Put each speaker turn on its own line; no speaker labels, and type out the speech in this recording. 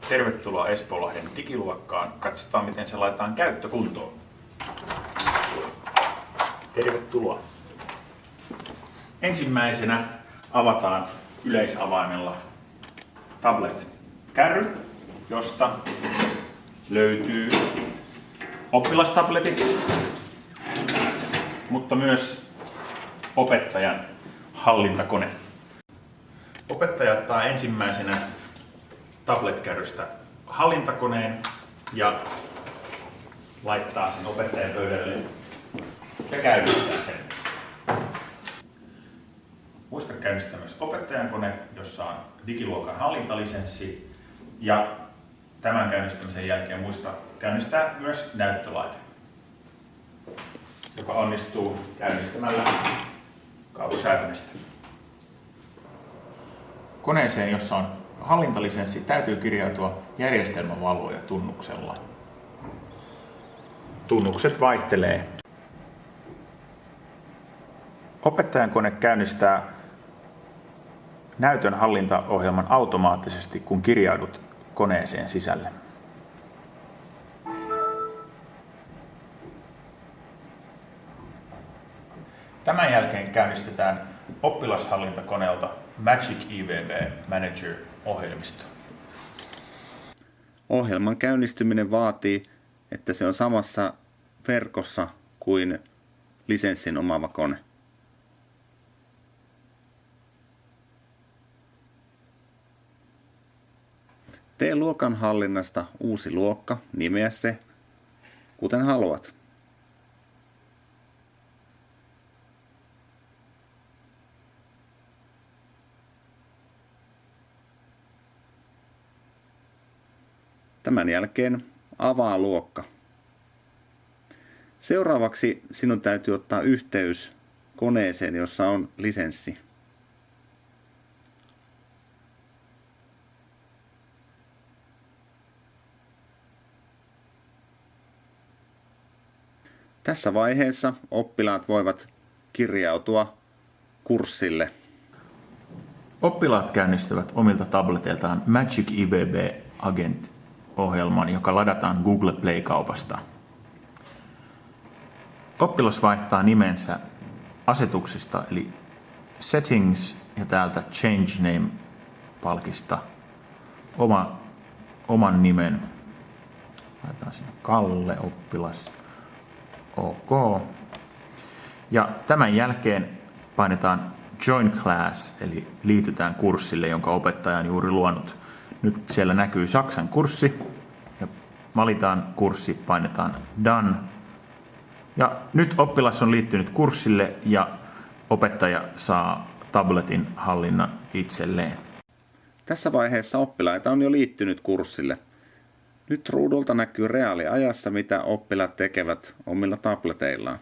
Tervetuloa Espoonlahden digiluokkaan. Katsotaan, miten se laitetaan käyttökuntoon. Tervetuloa. Ensimmäisenä avataan yleisavaimella tablet-kärry, josta löytyy oppilastabletit, mutta myös opettajan hallintakone. Opettaja ottaa ensimmäisenä tablet-kärrystä hallintakoneen ja laittaa sen opettajan pöydälle ja käynnistää sen. Muista käynnistää myös opettajan kone, jossa on digiluokan hallintalisenssi, ja tämän käynnistämisen jälkeen muista käynnistää myös näyttölaite, joka onnistuu käynnistämällä kaukosäätimestä. Koneeseen, jossa on hallintalisenssi, täytyy kirjautua järjestelmävalvoja tunnuksella. Tunnukset vaihtelee. Opettajan kone käynnistää näytön hallintaohjelman automaattisesti, kun kirjaudut koneeseen sisälle. Tämän jälkeen käynnistetään oppilashallintakoneelta Magic EVB Manager-ohjelmisto.
Ohjelman käynnistyminen vaatii, että se on samassa verkossa kuin lisenssin omaava kone. Tee luokan hallinnasta uusi luokka, nimeä se kuten haluat. Tämän jälkeen avaa luokka. Seuraavaksi sinun täytyy ottaa yhteys koneeseen, jossa on lisenssi. Tässä vaiheessa oppilaat voivat kirjautua kurssille.
Oppilaat käynnistävät omilta tableteiltaan Magic EVB Agent-ohjelman, joka ladataan Google Play-kaupasta. Oppilas vaihtaa nimensä asetuksista, eli Settings ja täältä Change Name-palkista oman nimen. Laitetaan sinne Kalle, oppilas. OK. Ja tämän jälkeen painetaan Join Class, eli liitytään kurssille, jonka opettaja on juuri luonut. Nyt siellä näkyy Saksan kurssi ja valitaan kurssi, painetaan Done. Ja nyt oppilas on liittynyt kurssille ja opettaja saa tabletin hallinnan itselleen.
Tässä vaiheessa oppilaita on jo liittynyt kurssille. Nyt ruudulta näkyy reaaliajassa, mitä oppilaat tekevät omilla tableteillaan.